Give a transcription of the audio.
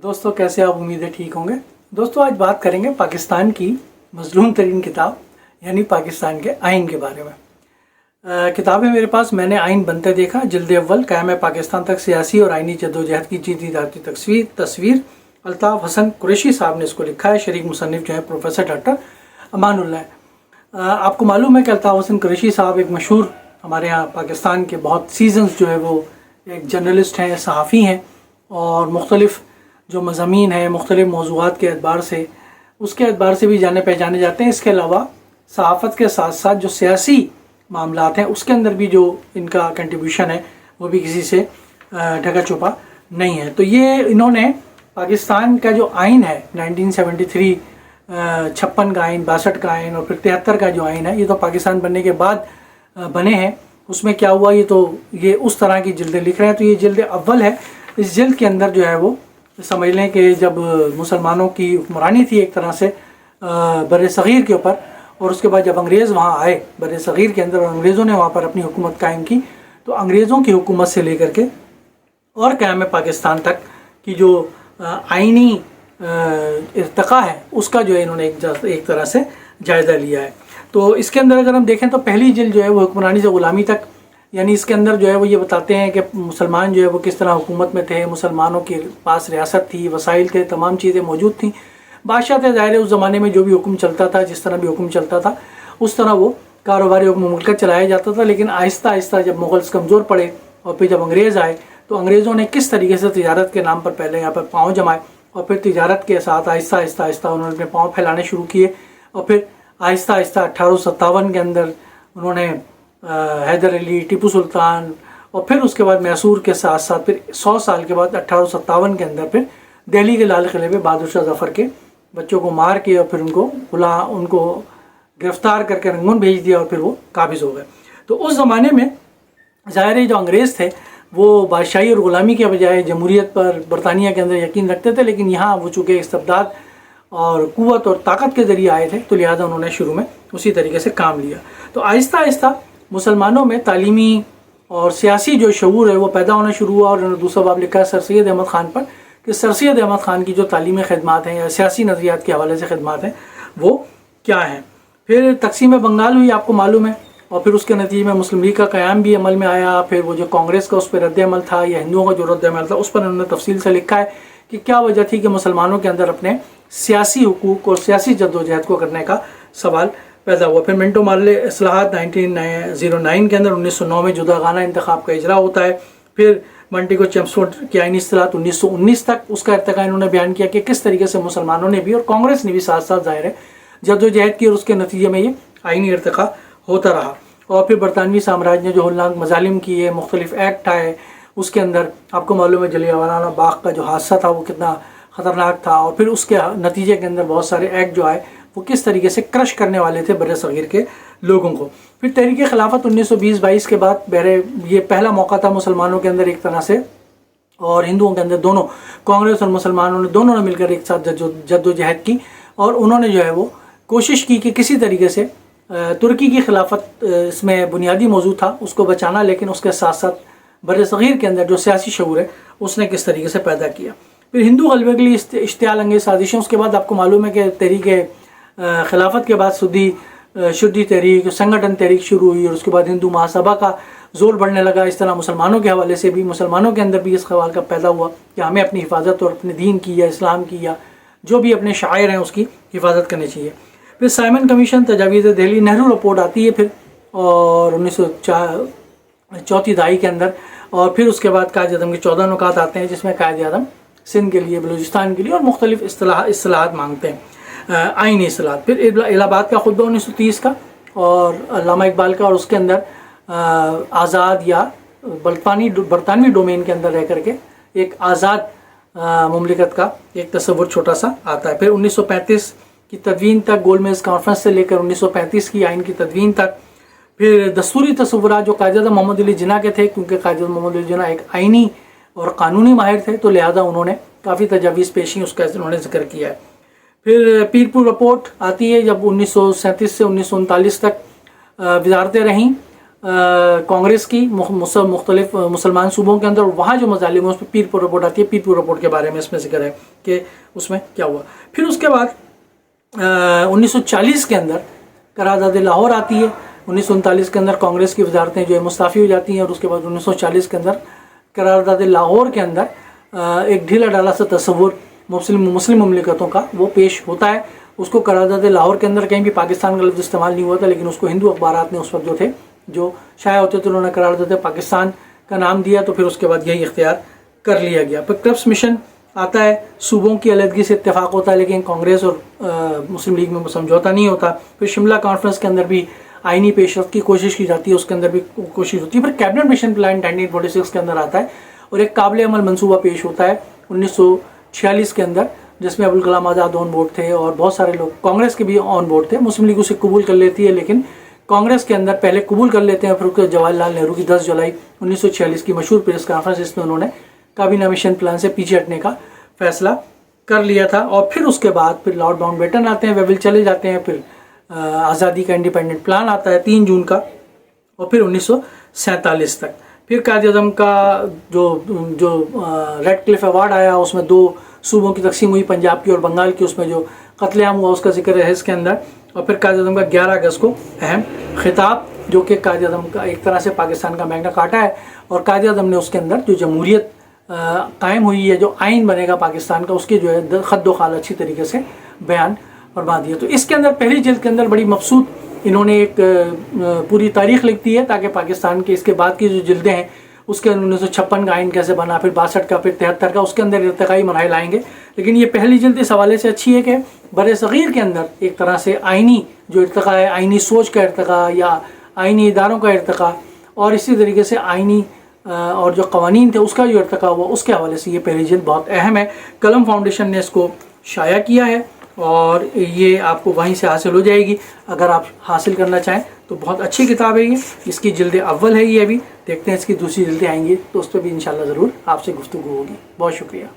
दोस्तों कैसे आप उम्मीद है ठीक होंगे। दोस्तों आज बात करेंगे पाकिस्तान की मजलूम तरीन किताब यानी पाकिस्तान के आइन के बारे में। किताबें मेरे पास मैंने आइन बनते देखा जिल्द अव्वल क़याम पाकिस्तान तक सियासी और आइनी जद्दोजहद की जीती जाती तस्वीर अल्ताफ़ हसन कुरैशी साहब ने इसको लिखा है। शरीक मुसन्निफ जो है प्रोफेसर डॉक्टर अमानुल्लाह है। आपको मालूम है कि अल्ताफ़ हसन कुरैशी साहब एक मशहूर हमारे यहाँ पाकिस्तान के बहुत सीजन्स जो है वो एक जर्नलिस्ट हैं, सहाफ़ी हैं और मुख्तलिफ़ जो मज़ामीन हैं मुख्तलिफ़ मौज़ूआत के एतबार से उसके एतबार से भी जाने पहचाने जाते हैं। इसके अलावा सहाफ़त के साथ साथ जो सियासी मामलात हैं उसके अंदर भी जो इनका कंट्रीब्यूशन है वो भी किसी से ढका छुपा नहीं है। तो ये इन्होंने पाकिस्तान का जो आइन है 1973 56 का आइन, 62 का आइन और फिर 73 का जो आइन है, ये तो पाकिस्तान बनने के बाद बने हैं। उसमें क्या हुआ ये उस तरह की जिल्दें लिख रहे हैं। तो ये जिल्द अव्वल है। इस जिल्द के अंदर जो है वो समझ लें कि जब मुसलमानों की हुक्मरानी थी एक तरह से बर सग़ीर के ऊपर, और उसके बाद जब अंग्रेज़ वहाँ आए बर सग़ीर के अंदर और अंग्रेज़ों ने वहाँ पर अपनी हुकूमत कायम की, तो अंग्रेज़ों की हुकूमत से लेकर के और क़याम पाकिस्तान तक की जो आइनी इर्तिक़ा है उसका जो है इन्होंने एक तरह से जायज़ा लिया है। तो इसके अंदर अगर हम देखें तो पहली जिल्द जो है वो हुक्मरानी से ग़ुलामी तक, यानी इसके अंदर जो है वो ये बताते हैं कि मुसलमान जो है वो किस तरह हुकूमत में थे, मुसलमानों के पास रियासत थी, वसाइल थे, तमाम चीज़ें मौजूद थीं, बादशाह थे, ज़ाहिर है उस ज़माने में जो भी हुक्म चलता था, जिस तरह भी हुक्म चलता था उस तरह वो कारोबारी हुक्म मुल्क चलाया जाता था। लेकिन आहिस्ता आहिस्ता जब मुग़ल्स कमज़ोर पड़े और फिर जब अंग्रेज़ आए तो अंग्रेज़ों ने किस तरीके से तिजारत के नाम पर पहले यहाँ पर पाँव जमाए और फिर तिजारत के साथ आहिस्ता आहिस्ता उन्होंने अपने पाँव फैलाने शुरू किए और फिर आहिस्ता आहिस्ता 1857 के अंदर उन्होंने हैदर अली, टीपू सुल्तान और फिर उसके बाद मैसूर के साथ साथ फिर 100 साल के बाद 1857 के अंदर फिर दिल्ली के लाल किले पे बहादुर शाह ज़फ़र के बच्चों को मार के और फिर उनको गिरफ़्तार करके रंगून भेज दिया और फिर वो काबिज़ हो गए। तो उस ज़माने में ज़ाहिर है जो अंग्रेज़ थे वो बादशाही और ग़ुलामी के बजाय जमहूरियत पर बरतानिया के अंदर यकीन रखते थे, लेकिन यहाँ वो चूँकि इस्तिबदाद और क़ुव्वत और ताकत के ज़रिए आए थे तो लिहाजा उन्होंने शुरू में उसी तरीके से काम लिया। तो आहिस्ता आहिस्ता मुसलमानों में तालीमी और सियासी जो शऊर है वो पैदा होना शुरू हुआ। और दूसरा बाब लिखा है सर सैयद अहमद ख़ान पर कि सर सैयद अहमद ख़ान की जो तालीमी ख़िदमत हैं या सियासी नज़रियात के हवाले से ख़िदमत हैं वो क्या हैं। फिर तकसीम बंगाल हुई, आपको मालूम है, और फिर उसके नतीजे में मुस्लिम लीग का क़याम भी अमल में आया। फिर वो जो कांग्रेस का उस पर रद्द अमल था या हिंदुओं का जो रद्द अमल था उस पर उन्होंने तफसील से लिखा है कि क्या वजह थी कि मुसलमानों के अंदर अपने सियासी हुकूक और सियासी जद्दोजहद को करने का सवाल पैदा हुआ। फिर मिंटो मार्ले इस्लाहात 1909 के अंदर 1909 में जुदागाना इंतखाब का इजरा होता है। फिर मंटिको चेम्सफोर्ड की आइनी इस्लाहात 1919 तक उसका इर्तिका इन्होंने बयान किया कि किस तरीके से मुसलमानों ने भी और कांग्रेस ने भी साथ साथ ज़ाहिर है जद्दोजहद की और उसके नतीजे में ये आइनी इर्तिका होता रहा। और फिर बरतानवी साम्राज्य ने जो होलनाक मजालिम किए, मुख्तलिफ एक्ट आए, उसके अंदर आपको मालूम है जलियांवाला बाग का जो हादसा था वो कितना ख़तरनाक था। और फिर उसके नतीजे के अंदर बहुत सारे एक्ट जो आए वो किस तरीके से क्रश करने वाले थे बर सग़ीर के लोगों को। फिर तहरीक खिलाफत 1920-22 के बाद ये पहला मौका था मुसलमानों के अंदर एक तरह से और हिंदुओं के अंदर, दोनों कांग्रेस और मुसलमानों ने दोनों ने मिलकर एक साथ जद्दोजहद की और उन्होंने जो है वो कोशिश की कि किसी तरीके से तुर्की की खिलाफत इसमें बुनियादी मौजू था उसको बचाना, लेकिन उसके साथ साथ बर सग़ीर के अंदर जो सियासी शऊर है उसने किस तरीके से पैदा किया। फिर हिंदू गलबे के लिए इश्तियाल अंगेज़ साजिशें। उसके बाद आपको मालूम है कि तहरीक खिलाफत के बाद शुद्धि तहरीक, संगठन तहरीक शुरू हुई और उसके बाद हिंदू महासभा का जोर बढ़ने लगा। इस तरह मुसलमानों के हवाले से भी मुसलमानों के अंदर भी इस सवाल का पैदा हुआ कि हमें अपनी हिफाजत और अपने दीन की या इस्लाम की या जो भी अपने शायर हैं उसकी हिफाजत करनी चाहिए। फिर साइमन कमीशन, तजावीज़ दिल्ली, नेहरू रिपोर्ट आती है फिर और 1904 दहाई के अंदर। और फिर उसके बाद कायद आज़म के 14 नुकात आते हैं जिसमें कायद आज़म सिंध के लिए, बलूचिस्तान के लिए और मुख्तलिफ इस्तिलाहात मांगते हैं, आइनी इस्तिलाहात। फिर इलाहाबाद का खुतबा 1930 का और अल्लामा इकबाल का, और उसके अंदर आज़ाद या बरतानवी डोमेन के अंदर रह करके एक आज़ाद मुमलिकत का एक तस्वुर छोटा सा आता है। फिर 1935 की तदवीन तक, गोलमेज़ कॉन्फ्रेंस से लेकर 1935 की आइन की तदवीन तक। फिर दस्तूरी तस्वुरात जो कायद आज़म मोहम्मद अली जिन्ना के थे, क्योंकि कायद आज़म मोहम्मद अली जिन्ना एक आइनी और क़ानूनी माहिर थे तो लिहाजा उन्होंने काफ़ी तजावीज़ पेशी उसका उन्होंने जिक्र किया है। फिर पीरपुर रिपोर्ट आती है जब 1937 से 1939 तक वजारतें रहीं कांग्रेस की मुख्तलिफ मुसलमान सूबों के अंदर, वहाँ जो मजालिम है उस पर पीरपुर रिपोर्ट आती है। पीरपुर रिपोर्ट के बारे में इसमें जिक्र है कि उसमें क्या हुआ। फिर उसके बाद 1940 के अंदर करारदाद लाहौर आती है। 1939 के अंदर कांग्रेस की वजारतें जो है मुस्ताफ़ी हो जाती हैं, और उसके बाद 1940 के अंदर करारदाद लाहौर के अंदर एक ढीला ढाला सा तस्वुर मुस्लिम ममलिकतों का वो पेश होता है। उसको करारदाद लाहौर के अंदर कहीं भी पाकिस्तान का लफ्ज़ इस्तेमाल नहीं हुआ था, लेकिन उसको हिंदू अखबारात ने उस वक्त जो थे जो शाया होते थे उन्होंने करारदाद पाकिस्तान का नाम दिया। तो फिर उसके बाद यही इख्तियार कर लिया गया। फिर क्रिप्स मिशन आता है, सूबों की अलहदगी से इत्तेफाक होता है, लेकिन कांग्रेस और मुस्लिम लीग में समझौता नहीं होता। फिर शिमला कॉन्फ्रेंस के अंदर भी आइनी पेशरफ की कोशिश की जाती है, उसके अंदर भी कोशिश होती है। फिर कैबिनेट मिशन प्लान 1946 के अंदर आता है, और एक काबिल अमल मनसूबा पेश होता है 1946 के अंदर, जिसमें अबुल कलाम आज़ाद ऑन बोर्ड थे और बहुत सारे लोग कांग्रेस के भी ऑन बोर्ड थे। मुस्लिम लीग उसे कबूल कर लेती है, लेकिन कांग्रेस के अंदर पहले कबूल कर लेते हैं। फिर जवाहरलाल नेहरू की 10 जुलाई 1946 की मशहूर प्रेस कॉन्फ्रेंस, इसमें उन्होंने काबीना मिशन प्लान से पीछे हटने का फैसला कर लिया था। और फिर उसके बाद फिर लॉर्ड माउंटबेटन आते हैं, वेविल चले जाते हैं। फिर आज़ादी का इंडिपेंडेंट प्लान आता है 3 जून का, और फिर 1947 तक। फिर कायद-ए-आज़म का जो रेड क्लिफ अवार्ड आया, उसमें 2 सूबों की तकसीम हुई, पंजाब की और बंगाल की। उसमें जो कत्लेआम हुआ उसका जिक्र है इसके अंदर। और फिर कायद-ए-आज़म का 11 अगस्त को अहम खिताब, जो कि कायद-ए-आज़म का एक तरह से पाकिस्तान का मैग्ना कार्टा है, और कायद-ए-आज़म ने उसके अंदर जो जमहूरियत कायम हुई है, जो आइन बनेगा पाकिस्तान का, उसके जो है खद्दो खाल अच्छी तरीके से बयान फरमा दिया। तो इसके अंदर पहली जिल्द के अंदर बड़ी मबसूत इन्होंने एक पूरी तारीख लिख दी है, ताकि पाकिस्तान के इसके बाद की जो जिल्दें हैं उसके अंदर 1956 का आइन कैसे बना, फिर 62 का, फिर 73 का, उसके अंदर इर्तिकाई मराहिल आएंगे। लेकिन ये पहली जिल्द इस हवाले से अच्छी है कि बर सग़ीर के अंदर एक तरह से आइनी जो इर्तिका है, आइनी सोच का इर्तिका या आइनी इदारों का इर्तिका, और इसी तरीके से आइनी और जो कवानीन थे उसका जो इर्तिका हुआ, उसके हवाले से ये पहली जिल्द बहुत अहम है। कलम फाउंडेशन ने इसको शाया किया है, और ये आपको वहीं से हासिल हो जाएगी। अगर आप हासिल करना चाहें तो बहुत अच्छी किताब है ये। इसकी जिल्द अव्वल है ये, अभी देखते हैं इसकी दूसरी जिल्दें आएंगी तो उस पर भी इंशाल्लाह ज़रूर आपसे गुफ्तगू होगी। बहुत शुक्रिया।